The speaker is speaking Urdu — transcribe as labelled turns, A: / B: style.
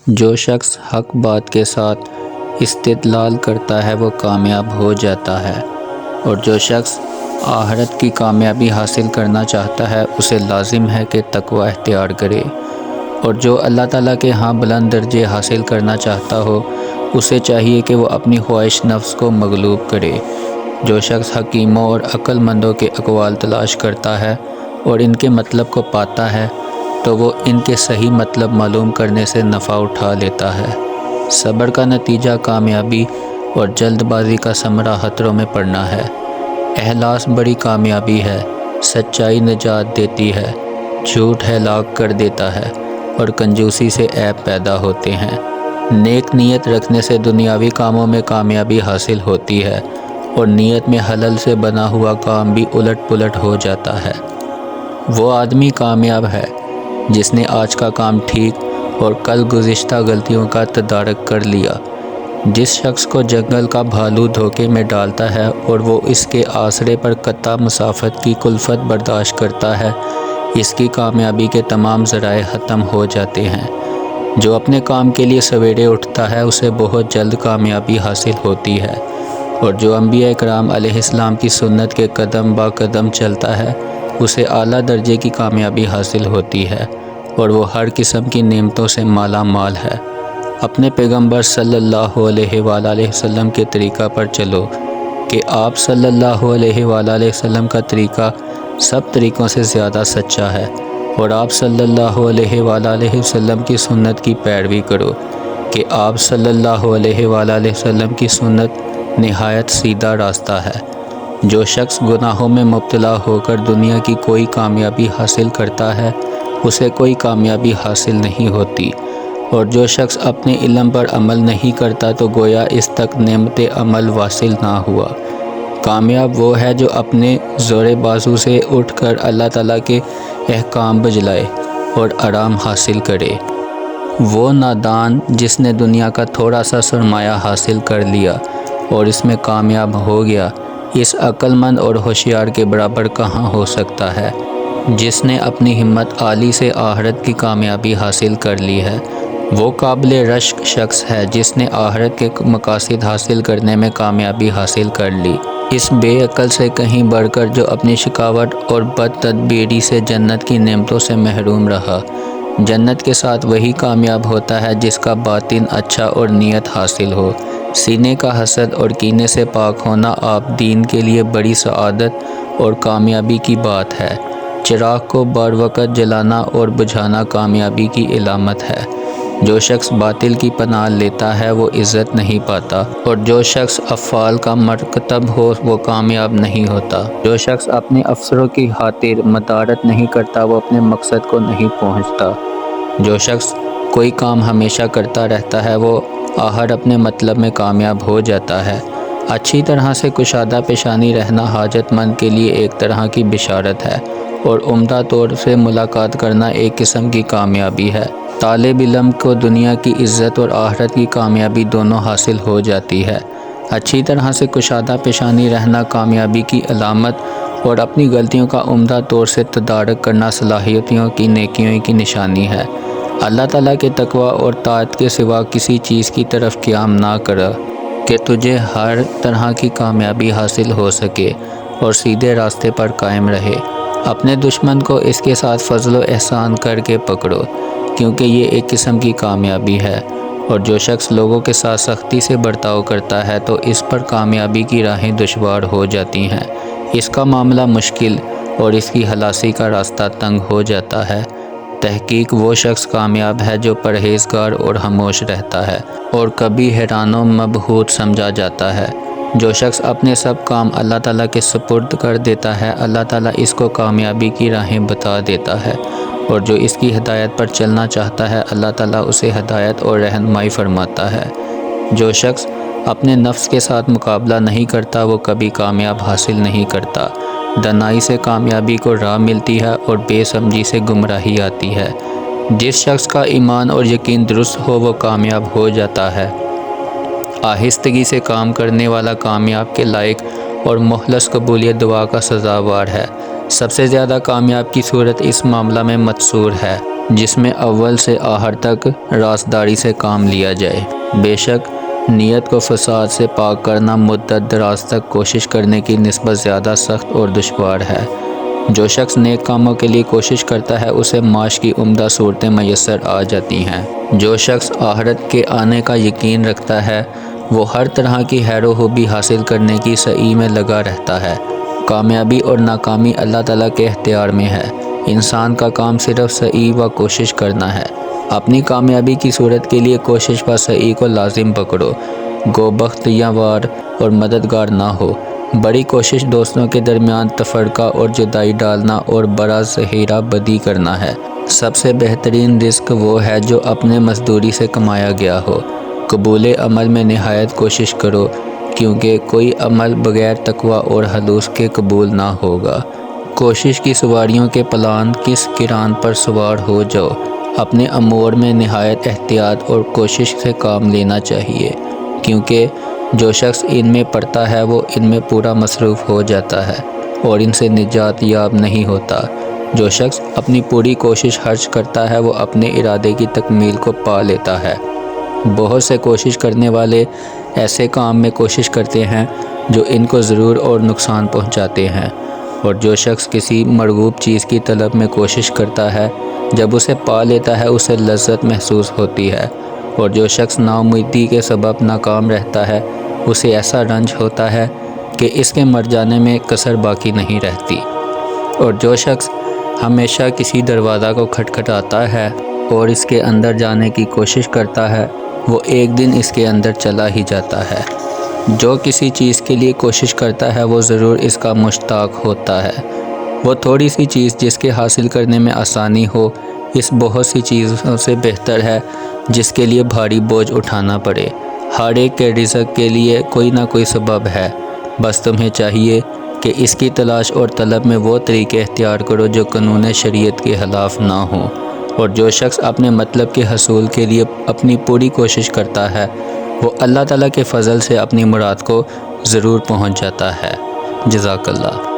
A: جو شخص حق بات کے ساتھ استدلال کرتا ہے وہ کامیاب ہو جاتا ہے، اور جو شخص آخرت کی کامیابی حاصل کرنا چاہتا ہے اسے لازم ہے کہ تقوی اختیار کرے، اور جو اللہ تعالیٰ کے ہاں بلند درجے حاصل کرنا چاہتا ہو اسے چاہیے کہ وہ اپنی خواہش نفس کو مغلوب کرے۔ جو شخص حکیموں اور عقل مندوں کے اقوال تلاش کرتا ہے اور ان کے مطلب کو پاتا ہے تو وہ ان کے صحیح مطلب معلوم کرنے سے نفع اٹھا لیتا ہے۔ صبر کا نتیجہ کامیابی اور جلد بازی کا ثمرہ خطروں میں پڑنا ہے۔ اخلاص بڑی کامیابی ہے، سچائی نجات دیتی ہے، جھوٹ ہلاک کر دیتا ہے اور کنجوسی سے عیب پیدا ہوتے ہیں۔ نیک نیت رکھنے سے دنیاوی کاموں میں کامیابی حاصل ہوتی ہے اور نیت میں خلل سے بنا ہوا کام بھی الٹ پلٹ ہو جاتا ہے۔ وہ آدمی کامیاب ہے جس نے آج کا کام ٹھیک اور کل گزشتہ غلطیوں کا تدارک کر لیا۔ جس شخص کو جنگل کا بھالو دھوکے میں ڈالتا ہے اور وہ اس کے آسرے پر قطع مسافت کی کلفت برداشت کرتا ہے، اس کی کامیابی کے تمام ذرائع ختم ہو جاتے ہیں۔ جو اپنے کام کے لیے سویرے اٹھتا ہے اسے بہت جلد کامیابی حاصل ہوتی ہے، اور جو انبیاء کرام علیہ السلام کی سنت کے قدم با قدم چلتا ہے اسے اعلیٰ درجے کی کامیابی حاصل ہوتی ہے اور وہ ہر قسم کی نعمتوں سے مالا مال ہے۔ اپنے پیغمبر صلی اللہ علیہ وآلہ وسلم کے طریقہ پر چلو کہ آپ صلی اللہ علیہ وآلہ وسلم کا طریقہ سب طریقوں سے زیادہ سچا ہے، اور آپ صلی اللہ علیہ وآلہ وسلم کی سنت کی پیروی کرو کہ آپ صلی اللہ علیہ وآلہ وسلم کی سنت نہایت سیدھا راستہ ہے۔ جو شخص گناہوں میں مبتلا ہو کر دنیا کی کوئی کامیابی حاصل کرتا ہے اسے کوئی کامیابی حاصل نہیں ہوتی، اور جو شخص اپنے علم پر عمل نہیں کرتا تو گویا اس تک نعمت عمل واصل نہ ہوا۔ کامیاب وہ ہے جو اپنے زور بازو سے اٹھ کر اللہ تعالیٰ کے احکام بجلائے اور آرام حاصل کرے۔ وہ نادان جس نے دنیا کا تھوڑا سا سرمایہ حاصل کر لیا اور اس میں کامیاب ہو گیا، اس عقل مند اور ہوشیار کے برابر کہاں ہو سکتا ہے جس نے اپنی ہمت عالی سے آخرت کی کامیابی حاصل کر لی ہے۔ وہ قابل رشک شخص ہے جس نے آخرت کے مقاصد حاصل کرنے میں کامیابی حاصل کر لی۔ اس بے عقل سے کہیں بڑھ کر جو اپنی شکاوت اور بد تدبیری سے جنت کی نعمتوں سے محروم رہا۔ جنت کے ساتھ وہی کامیاب ہوتا ہے جس کا باطن اچھا اور نیت حاصل ہو۔ سینے کا حسد اور کینے سے پاک ہونا آپ دین کے لیے بڑی سعادت اور کامیابی کی بات ہے۔ چراغ کو بر وقت جلانا اور بجھانا کامیابی کی علامت ہے۔ جو شخص باطل کی پناہ لیتا ہے وہ عزت نہیں پاتا، اور جو شخص افعال کا مرتکب ہو وہ کامیاب نہیں ہوتا۔ جو شخص اپنے افسروں کی خاطر مدارت نہیں کرتا وہ اپنے مقصد کو نہیں پہنچتا۔ جو شخص کوئی کام ہمیشہ کرتا رہتا ہے وہ آخر اپنے مطلب میں کامیاب ہو جاتا ہے۔ اچھی طرح سے کشادہ پیشانی رہنا حاجت مند کے لیے ایک طرح کی بشارت ہے، اور عمدہ طور سے ملاقات کرنا ایک قسم کی کامیابی ہے۔ طالب علم کو دنیا کی عزت اور آخرت کی کامیابی دونوں حاصل ہو جاتی ہے۔ اچھی طرح سے کشادہ پیشانی رہنا کامیابی کی علامت اور اپنی غلطیوں کا عمدہ طور سے تدارک کرنا صلاحیتوں کی نیکیوں کی نشانی ہے۔ اللہ تعالیٰ کے تقوی اور طاعت کے سوا کسی چیز کی طرف قیام نہ کرو کہ تجھے ہر طرح کی کامیابی حاصل ہو سکے اور سیدھے راستے پر قائم رہے۔ اپنے دشمن کو اس کے ساتھ فضل و احسان کر کے پکڑو، کیونکہ یہ ایک قسم کی کامیابی ہے، اور جو شخص لوگوں کے ساتھ سختی سے برتاؤ کرتا ہے تو اس پر کامیابی کی راہیں دشوار ہو جاتی ہیں، اس کا معاملہ مشکل اور اس کی خلاصی کا راستہ تنگ ہو جاتا ہے۔ تحقیق وہ شخص کامیاب ہے جو پرہیزگار اور خاموش رہتا ہے اور کبھی حیران و مبہوت سمجھا جاتا ہے۔ جو شخص اپنے سب کام اللہ تعالیٰ کے سپرد کر دیتا ہے اللہ تعالیٰ اس کو کامیابی کی راہیں بتا دیتا ہے، اور جو اس کی ہدایت پر چلنا چاہتا ہے اللہ تعالیٰ اسے ہدایت اور رہنمائی فرماتا ہے۔ جو شخص اپنے نفس کے ساتھ مقابلہ نہیں کرتا وہ کبھی کامیاب حاصل نہیں کرتا۔ دانائی سے کامیابی کو راہ ملتی ہے اور بے سمجھی سے گمراہی آتی ہے۔ جس شخص کا ایمان اور یقین درست ہو وہ کامیاب ہو جاتا ہے۔ آہستگی سے کام کرنے والا کامیاب کے لائق اور مخلص قبولیت دعا کا سزاوار ہے۔ سب سے زیادہ کامیاب کی صورت اس معاملہ میں متصور ہے جس میں اول سے آخر تک راسداری سے کام لیا جائے۔ بے شک نیت کو فساد سے پاک کرنا مدت دراز تک کوشش کرنے کی نسبت زیادہ سخت اور دشوار ہے۔ جو شخص نیک کاموں کے لیے کوشش کرتا ہے اسے معاش کی عمدہ صورتیں میسر آ جاتی ہیں۔ جو شخص آخرت کے آنے کا یقین رکھتا ہے وہ ہر طرح کی خیر و خوبی حاصل کرنے کی سعی میں لگا رہتا ہے۔ کامیابی اور ناکامی اللہ تعالیٰ کے اختیار میں ہے۔ انسان کا کام صرف سعی و کوشش کرنا ہے۔ اپنی کامیابی کی صورت کے لیے کوشش و سعی کو لازم پکڑو، گو بختیاں وار اور مددگار نہ ہو۔ بڑی کوشش دوستوں کے درمیان تفرقہ اور جدائی ڈالنا اور بڑا ظاہرہ بدی کرنا ہے۔ سب سے بہترین رزق وہ ہے جو اپنے مزدوری سے کمایا گیا ہو۔ قبول عمل میں نہایت کوشش کرو کیونکہ کوئی عمل بغیر تقویٰ اور خلوص کے قبول نہ ہوگا۔ کوشش کی سواریوں کے پلان کس کران پر سوار ہو جاؤ۔ اپنے امور میں نہایت احتیاط اور کوشش سے کام لینا چاہیے کیونکہ جو شخص ان میں پڑتا ہے وہ ان میں پورا مصروف ہو جاتا ہے اور ان سے نجات یاب نہیں ہوتا۔ جو شخص اپنی پوری کوشش خرچ کرتا ہے وہ اپنے ارادے کی تکمیل کو پا لیتا ہے۔ بہت سے کوشش کرنے والے ایسے کام میں کوشش کرتے ہیں جو ان کو ضرور اور نقصان پہنچاتے ہیں، اور جو شخص کسی مرغوب چیز کی طلب میں کوشش کرتا ہے جب اسے پا لیتا ہے اسے لذت محسوس ہوتی ہے، اور جو شخص نا امیدی کے سبب ناکام رہتا ہے اسے ایسا رنج ہوتا ہے کہ اس کے مر جانے میں کسر باقی نہیں رہتی۔ اور جو شخص ہمیشہ کسی دروازہ کو کھٹکھٹاتا ہے اور اس کے اندر جانے کی کوشش کرتا ہے وہ ایک دن اس کے اندر چلا ہی جاتا ہے۔ جو کسی چیز کے لیے کوشش کرتا ہے وہ ضرور اس کا مشتاق ہوتا ہے۔ وہ تھوڑی سی چیز جس کے حاصل کرنے میں آسانی ہو اس بہت سی چیزوں سے بہتر ہے جس کے لیے بھاری بوجھ اٹھانا پڑے۔ ہر ایک کے رزق کے لیے کوئی نہ کوئی سبب ہے، بس تمہیں چاہیے کہ اس کی تلاش اور طلب میں وہ طریقے اختیار کرو جو قانون شریعت کے خلاف نہ ہوں۔ اور جو شخص اپنے مطلب کے حصول کے لیے اپنی پوری کوشش کرتا ہے وہ اللہ تعالیٰ کے فضل سے اپنی مراد کو ضرور پہنچ جاتا ہے۔ جزاک اللہ۔